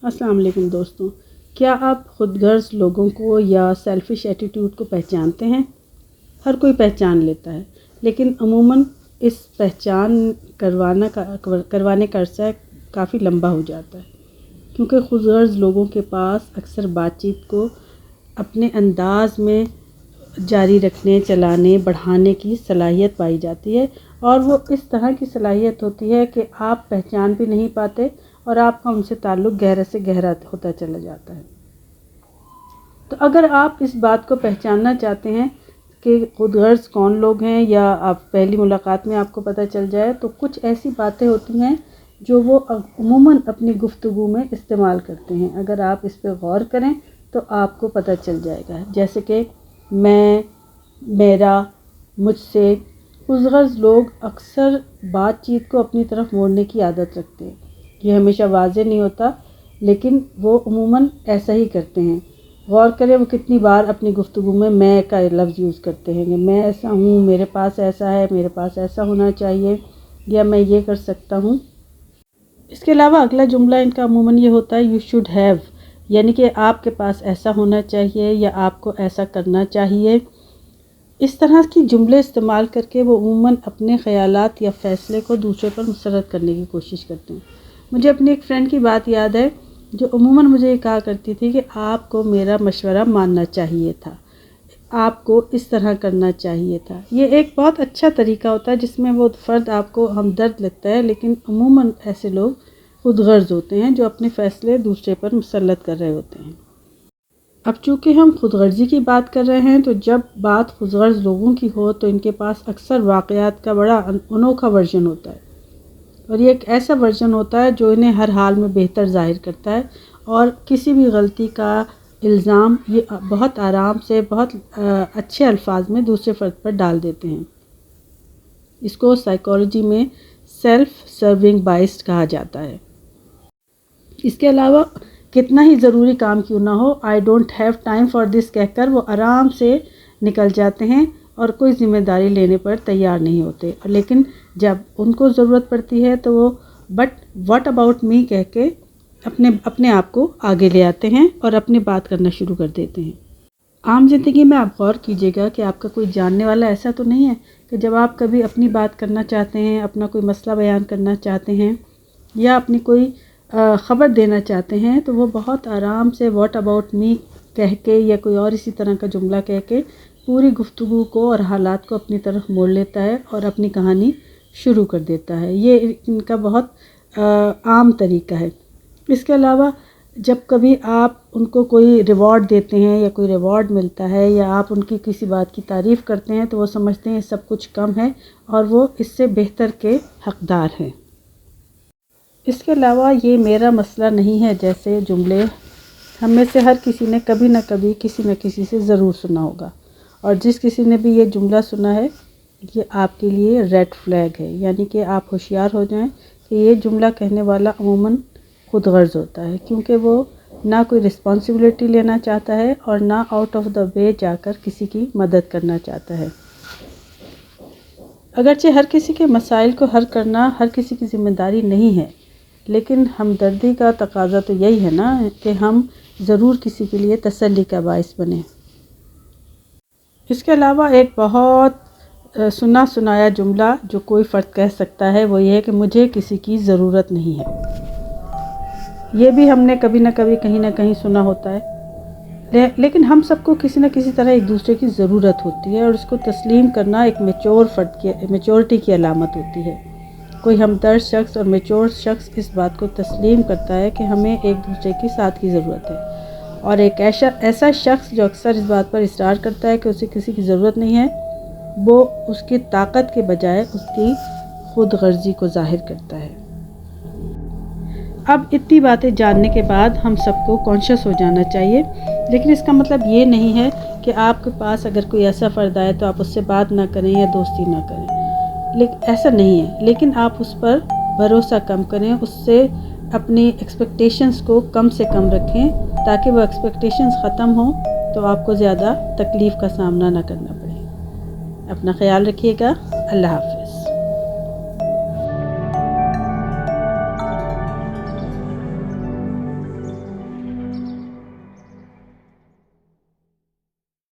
السلام علیکم دوستوں، کیا آپ خود غرض لوگوں کو یا سیلفش ایٹیٹیوڈ کو پہچانتے ہیں؟ ہر کوئی پہچان لیتا ہے، لیکن عموماً اس پہچان کروانے کا عرصہ کافی لمبا ہو جاتا ہے، کیونکہ خود غرض لوگوں کے پاس اکثر بات چیت کو اپنے انداز میں جاری رکھنے، چلانے، بڑھانے کی صلاحیت پائی جاتی ہے، اور وہ اس طرح کی صلاحیت ہوتی ہے کہ آپ پہچان بھی نہیں پاتے اور آپ کا ان سے تعلق گہرے سے گہرا ہوتا چلا جاتا ہے۔ تو اگر آپ اس بات کو پہچاننا چاہتے ہیں کہ خود غرض کون لوگ ہیں، یا آپ پہلی ملاقات میں آپ کو پتہ چل جائے، تو کچھ ایسی باتیں ہوتی ہیں جو وہ عموماً اپنی گفتگو میں استعمال کرتے ہیں۔ اگر آپ اس پہ غور کریں تو آپ کو پتہ چل جائے گا، جیسے کہ میں، میرا، مجھ سے۔ خود غرض لوگ اکثر بات چیت کو اپنی طرف موڑنے کی عادت رکھتے ہیں۔ یہ ہمیشہ واضح نہیں ہوتا، لیکن وہ عموماً ایسا ہی کرتے ہیں۔ غور کریں وہ کتنی بار اپنی گفتگو میں میں کا لفظ یوز کرتے ہیں کہ میں ایسا ہوں، میرے پاس ایسا ہے، میرے پاس ایسا ہونا چاہیے، یا میں یہ کر سکتا ہوں۔ اس کے علاوہ اگلا جملہ ان کا عموماً یہ ہوتا ہے یو شوڈ ہیو، یعنی کہ آپ کے پاس ایسا ہونا چاہیے یا آپ کو ایسا کرنا چاہیے۔ اس طرح کی جملے استعمال کر کے وہ عموماً اپنے خیالات یا فیصلے کو دوسرے پر مسلط کرنے کی کوشش کرتے ہیں۔ مجھے اپنی ایک فرینڈ کی بات یاد ہے جو عموماً مجھے یہ کہا کرتی تھی کہ آپ کو میرا مشورہ ماننا چاہیے تھا، آپ کو اس طرح کرنا چاہیے تھا۔ یہ ایک بہت اچھا طریقہ ہوتا ہے جس میں وہ فرد آپ کو ہمدرد لگتا ہے، لیکن عموماً ایسے لوگ خود غرض ہوتے ہیں جو اپنے فیصلے دوسرے پر مسلط کر رہے ہوتے ہیں۔ اب چونکہ ہم خود غرضی کی بات کر رہے ہیں، تو جب بات خود غرض لوگوں کی ہو تو ان کے پاس اکثر واقعات کا بڑا انوکھا ورژن ہوتا ہے، اور یہ ایک ایسا ورژن ہوتا ہے جو انہیں ہر حال میں بہتر ظاہر کرتا ہے، اور کسی بھی غلطی کا الزام یہ بہت آرام سے، بہت اچھے الفاظ میں دوسرے فرد پر ڈال دیتے ہیں۔ اس کو سائیکالوجی میں سیلف سرونگ بائس کہا جاتا ہے۔ اس کے علاوہ کتنا ہی ضروری کام کیوں نہ ہو، I don't have time for this کہہ کر وہ آرام سے نکل جاتے ہیں اور کوئی ذمہ داری لینے پر تیار نہیں ہوتے، لیکن جب ان کو ضرورت پڑتی ہے تو وہ بٹ واٹ اباؤٹ می کہہ کے اپنے آپ کو آگے لے آتے ہیں اور اپنی بات کرنا شروع کر دیتے ہیں۔ عام زندگی میں آپ غور کیجیے گا کہ آپ کا کوئی جاننے والا ایسا تو نہیں ہے کہ جب آپ کبھی اپنی بات کرنا چاہتے ہیں، اپنا کوئی مسئلہ بیان کرنا چاہتے ہیں یا اپنی کوئی خبر دینا چاہتے ہیں، تو وہ بہت آرام سے واٹ اباؤٹ می کہہ کے یا کوئی اور اسی طرح کا جملہ کہہ کے پوری گفتگو کو اور حالات کو اپنی طرف موڑ لیتا ہے اور اپنی کہانی شروع کر دیتا ہے۔ یہ ان کا بہت عام طریقہ ہے۔ اس کے علاوہ جب کبھی آپ ان کو کوئی ریوارڈ دیتے ہیں یا کوئی ریوارڈ ملتا ہے یا آپ ان کی کسی بات کی تعریف کرتے ہیں، تو وہ سمجھتے ہیں سب کچھ کم ہے اور وہ اس سے بہتر کے حقدار ہیں۔ اس کے علاوہ یہ میرا مسئلہ نہیں ہے جیسے جملے ہم میں سے ہر کسی نے کبھی نہ کبھی کسی نہ کسی سے ضرور سنا ہوگا، اور جس کسی نے بھی یہ جملہ سنا ہے یہ آپ کے لیے ریڈ فلیگ ہے، یعنی کہ آپ ہوشیار ہو جائیں کہ یہ جملہ کہنے والا عموماً خود غرض ہوتا ہے، کیونکہ وہ نہ کوئی رسپانسبلٹی لینا چاہتا ہے اور نہ آؤٹ آف دا وے جا کر کسی کی مدد کرنا چاہتا ہے۔ اگرچہ ہر کسی کے مسائل کو حل کرنا ہر کسی کی ذمہ داری نہیں ہے، لیکن ہمدردی کا تقاضا تو یہی ہے نا کہ ہم ضرور کسی کے لیے تسلی کا باعث بنیں۔ اس کے علاوہ ایک بہت سنا سنایا جملہ جو کوئی فرد کہہ سکتا ہے وہ یہ ہے کہ مجھے کسی کی ضرورت نہیں ہے۔ یہ بھی ہم نے کبھی نہ کبھی کہیں نہ کہیں سنا ہوتا ہے، لیکن ہم سب کو کسی نہ کسی طرح ایک دوسرے کی ضرورت ہوتی ہے، اور اس کو تسلیم کرنا ایک میچورٹی کی علامت ہوتی ہے۔ کوئی ہمدرد شخص اور میچور شخص اس بات کو تسلیم کرتا ہے کہ ہمیں ایک دوسرے کی ساتھ کی ضرورت ہے، اور ایک ایسا شخص جو اکثر اس بات پر اصرار کرتا ہے کہ اسے کسی کی ضرورت نہیں ہے، وہ اس کی طاقت کے بجائے اس کی خود غرضی کو ظاہر کرتا ہے۔ اب اتنی باتیں جاننے کے بعد ہم سب کو کانشیس ہو جانا چاہیے، لیکن اس کا مطلب یہ نہیں ہے کہ آپ کے پاس اگر کوئی ایسا فرد آئے تو آپ اس سے بات نہ کریں یا دوستی نہ کریں، لیکن ایسا نہیں ہے، لیکن آپ اس پر بھروسہ کم کریں، اس سے اپنی ایکسپیکٹیشنز کو کم سے کم رکھیں تاکہ وہ ایکسپیکٹیشنز ختم ہوں تو آپ کو زیادہ تکلیف کا سامنا نہ کرنا پڑے۔ اپنا خیال رکھیے گا۔ اللہ حافظ۔